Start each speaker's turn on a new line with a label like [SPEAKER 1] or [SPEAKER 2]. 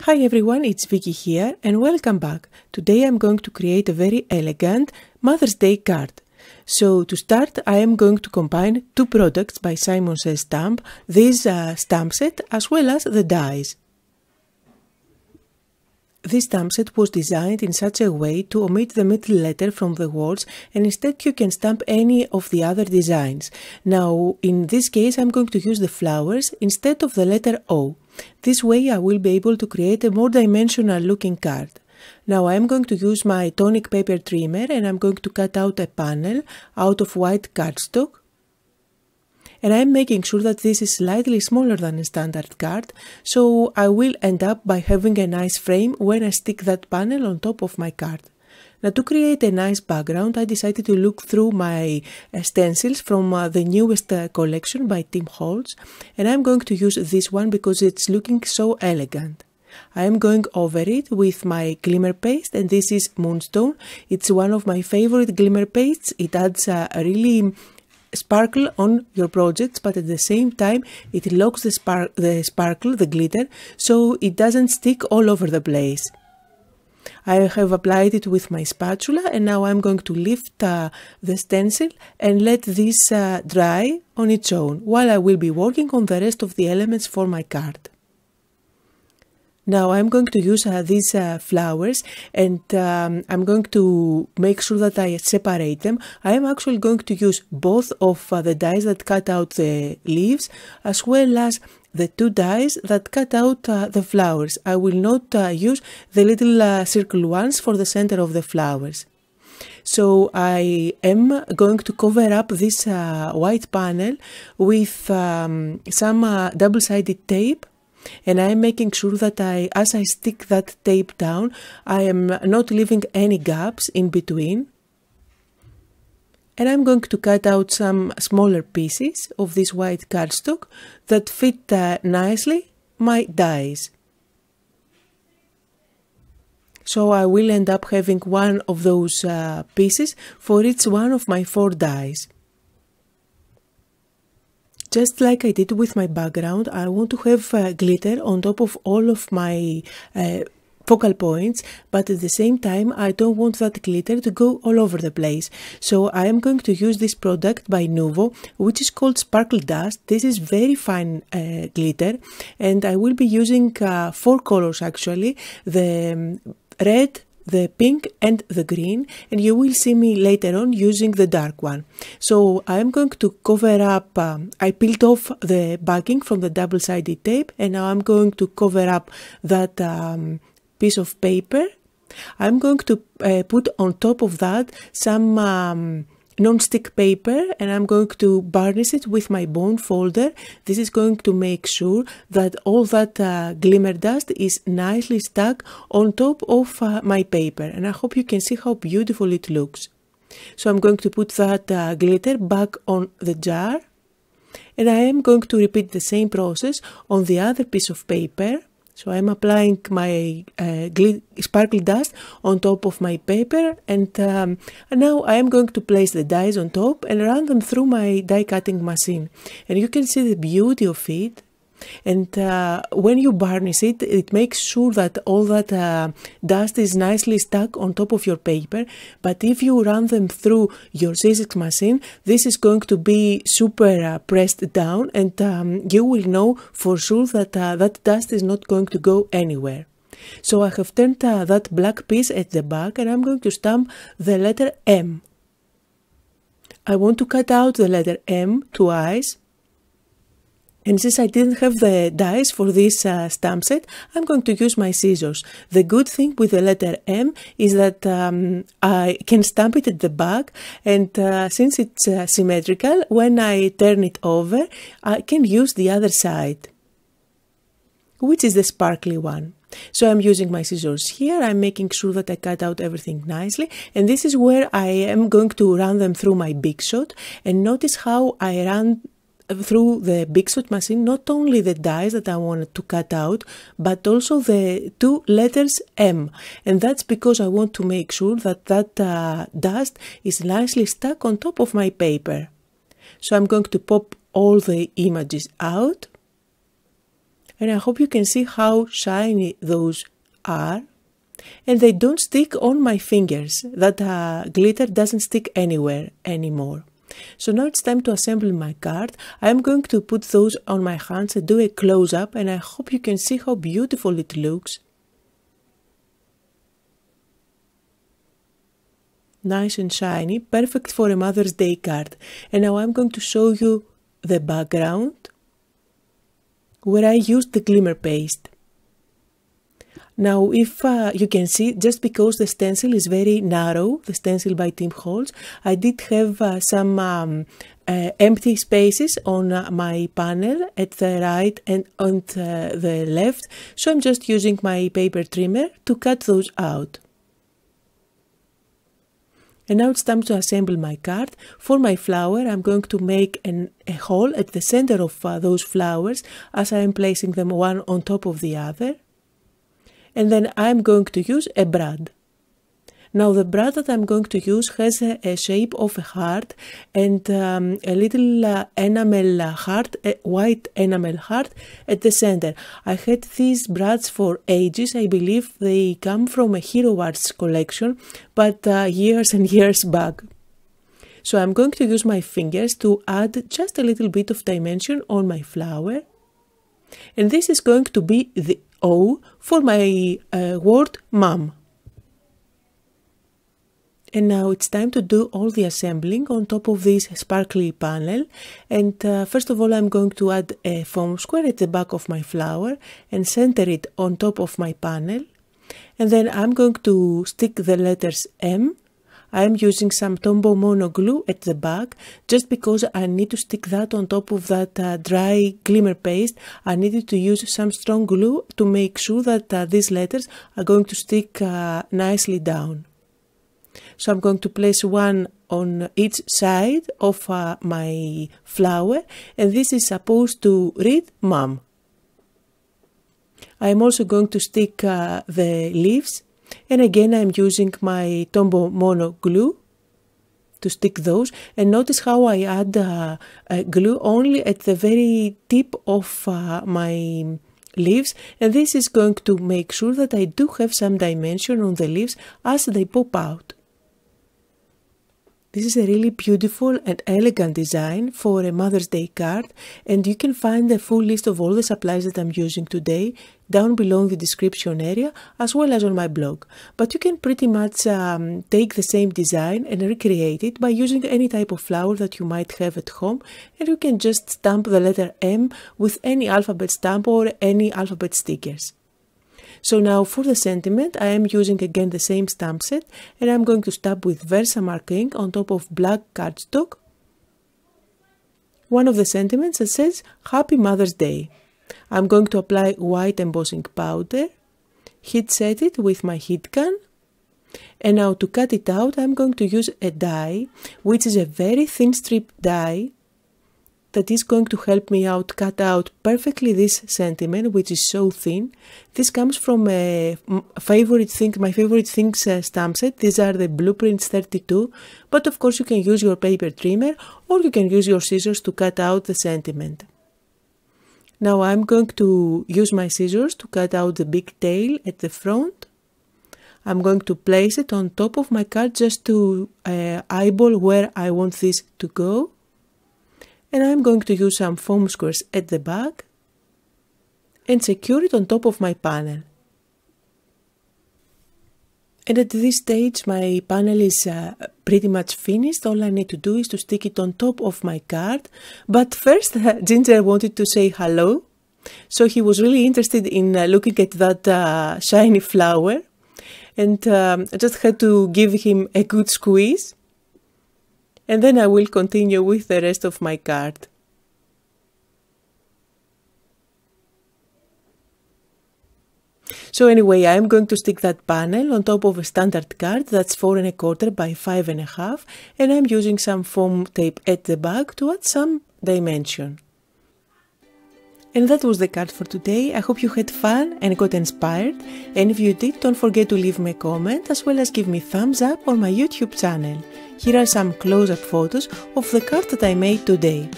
[SPEAKER 1] Hi everyone, it's Vicky here and welcome back. Today I'm going to create a very elegant Mother's Day card. So to start I am going to combine two products by Simon Says Stamp, this stamp set as well as the dies. This stamp set was designed in such a way to omit the middle letter from the words and instead you can stamp any of the other designs. Now in this case I'm going to use the flowers instead of the letter O. This way I will be able to create a more dimensional looking card. Now I am going to use my tonic paper trimmer and I'm going to cut out a panel out of white cardstock. And I am making sure that this is slightly smaller than a standard card, so I will end up by having a nice frame when I stick that panel on top of my card. Now to create a nice background I decided to look through my stencils from the newest collection by Tim Holtz, and I'm going to use this one because it's looking so elegant. I am going over it with my glimmer paste, and this is Moonstone. It's one of my favorite glimmer pastes. It adds a really sparkle on your projects, but at the same time it locks the glitter, so it doesn't stick all over the place. I have applied it with my spatula and now I'm going to lift the stencil and let this dry on its own while I will be working on the rest of the elements for my card. Now I'm going to use these flowers and I'm going to make sure that I separate them. I am actually going to use both of the dies that cut out the leaves as well as the two dies that cut out the flowers. I will not use the little circle ones for the center of the flowers. So I am going to cover up this white panel with some double-sided tape. And I am making sure that as I stick that tape down, I am not leaving any gaps in between. And I'm going to cut out some smaller pieces of this white cardstock that fit nicely my dies. So I will end up having one of those pieces for each one of my 4 dies. Just like I did with my background, I want to have glitter on top of all of my focal points, but at the same time I don't want that glitter to go all over the place. So I am going to use this product by Nuvo, which is called Sparkle Dust. This is very fine glitter and I will be using 4 colors actually, the red, the pink and the green, and you will see me later on using the dark one. So I am going to cover up, I peeled off the backing from the double-sided tape and now I'm going to cover up that piece of paper. I'm going to put on top of that some non-stick paper and I'm going to varnish it with my bone folder. This is going to make sure that all that glimmer dust is nicely stuck on top of my paper, and I hope you can see how beautiful it looks. So I'm going to put that glitter back on the jar and I am going to repeat the same process on the other piece of paper. So I'm applying my sparkle dust on top of my paper and now I am going to place the dies on top and run them through my die cutting machine. And you can see the beauty of it. And when you varnish it, it makes sure that all that dust is nicely stuck on top of your paper. But if you run them through your Sizzix machine, this is going to be super pressed down and you will know for sure that that dust is not going to go anywhere. So I have turned that black piece at the back and I'm going to stamp the letter M. I want to cut out the letter M twice. And since I didn't have the dies for this stamp set, I'm going to use my scissors. The good thing with the letter M is that I can stamp it at the back, and since it's symmetrical, when I turn it over, I can use the other side, which is the sparkly one. So I'm using my scissors here, I'm making sure that I cut out everything nicely, and this is where I am going to run them through my Big Shot, and notice how I ran through the Big Shot machine not only the dies that I wanted to cut out, but also the 2 letters M, and that's because I want to make sure that that dust is nicely stuck on top of my paper. So I'm going to pop all the images out And I hope you can see how shiny those are. And they don't stick on my fingers. That glitter doesn't stick anywhere anymore. So now it's time to assemble my card. I'm going to put those on my hands and do a close-up, and I hope you can see how beautiful it looks. Nice and shiny, perfect for a Mother's Day card. And now I'm going to show you the background where I used the glimmer paste. Now, if you can see, just because the stencil is very narrow, the stencil by Tim Holtz, I did have some empty spaces on my panel at the right and on the left, so I'm just using my paper trimmer to cut those out. And now it's time to assemble my card. For my flower, I'm going to make a hole at the center of those flowers as I am placing them one on top of the other. And then I'm going to use a brad. Now the brad that I'm going to use has a shape of a heart and a little enamel heart, a white enamel heart at the center. I had these brads for ages. I believe they come from a Hero Arts collection, but years and years back. So I'm going to use my fingers to add just a little bit of dimension on my flower. And this is going to be the O for my word mom. And now it's time to do all the assembling on top of this sparkly panel. And first of all, I'm going to add a foam square at the back of my flower and center it on top of my panel. And then I'm going to stick the letters M. I'm using some Tombow Mono glue at the back just because I need to stick that on top of that dry glimmer paste. I needed to use some strong glue to make sure that these letters are going to stick nicely down. So I'm going to place one on each side of my flower, and this is supposed to read Mom. I'm also going to stick the leaves, and again I'm using my Tombow Mono glue to stick those. And notice how I add glue only at the very tip of my leaves, and this is going to make sure that I do have some dimension on the leaves as they pop out. This is a really beautiful and elegant design for a Mother's Day card, and you can find the full list of all the supplies that I'm using today down below in the description area, as well as on my blog. But you can pretty much take the same design and recreate it by using any type of flower that you might have at home, and you can just stamp the letter M with any alphabet stamp or any alphabet stickers. So now for the sentiment, I am using again the same stamp set, and I'm going to stamp with Versamark ink on top of black cardstock one of the sentiments that says Happy Mother's Day. I'm going to apply white embossing powder, heat set it with my heat gun, and now to cut it out I'm going to use a die, which is a very thin strip die that is going to help me out cut out perfectly this sentiment, which is so thin. This comes from my favorite things stamp set. These are the Blueprints 32, but of course you can use your paper trimmer or you can use your scissors to cut out the sentiment. Now I'm going to use my scissors to cut out the big tail at the front. I'm going to place it on top of my card just to eyeball where I want this to go. And I'm going to use some foam squares at the back and secure it on top of my panel. And at this stage my panel is pretty much finished. All I need to do is to stick it on top of my card. But first Ginger wanted to say hello, so he was really interested in looking at that shiny flower, and I just had to give him a good squeeze. And then I will continue with the rest of my card. So anyway, I'm going to stick that panel on top of a standard card that's 4 1/4 by 5 1/2, and I'm using some foam tape at the back to add some dimension. And that was the card for today. I hope you had fun and got inspired, and if you did, don't forget to leave me a comment as well as give me thumbs up on my YouTube channel. Here are some close-up photos of the card that I made today.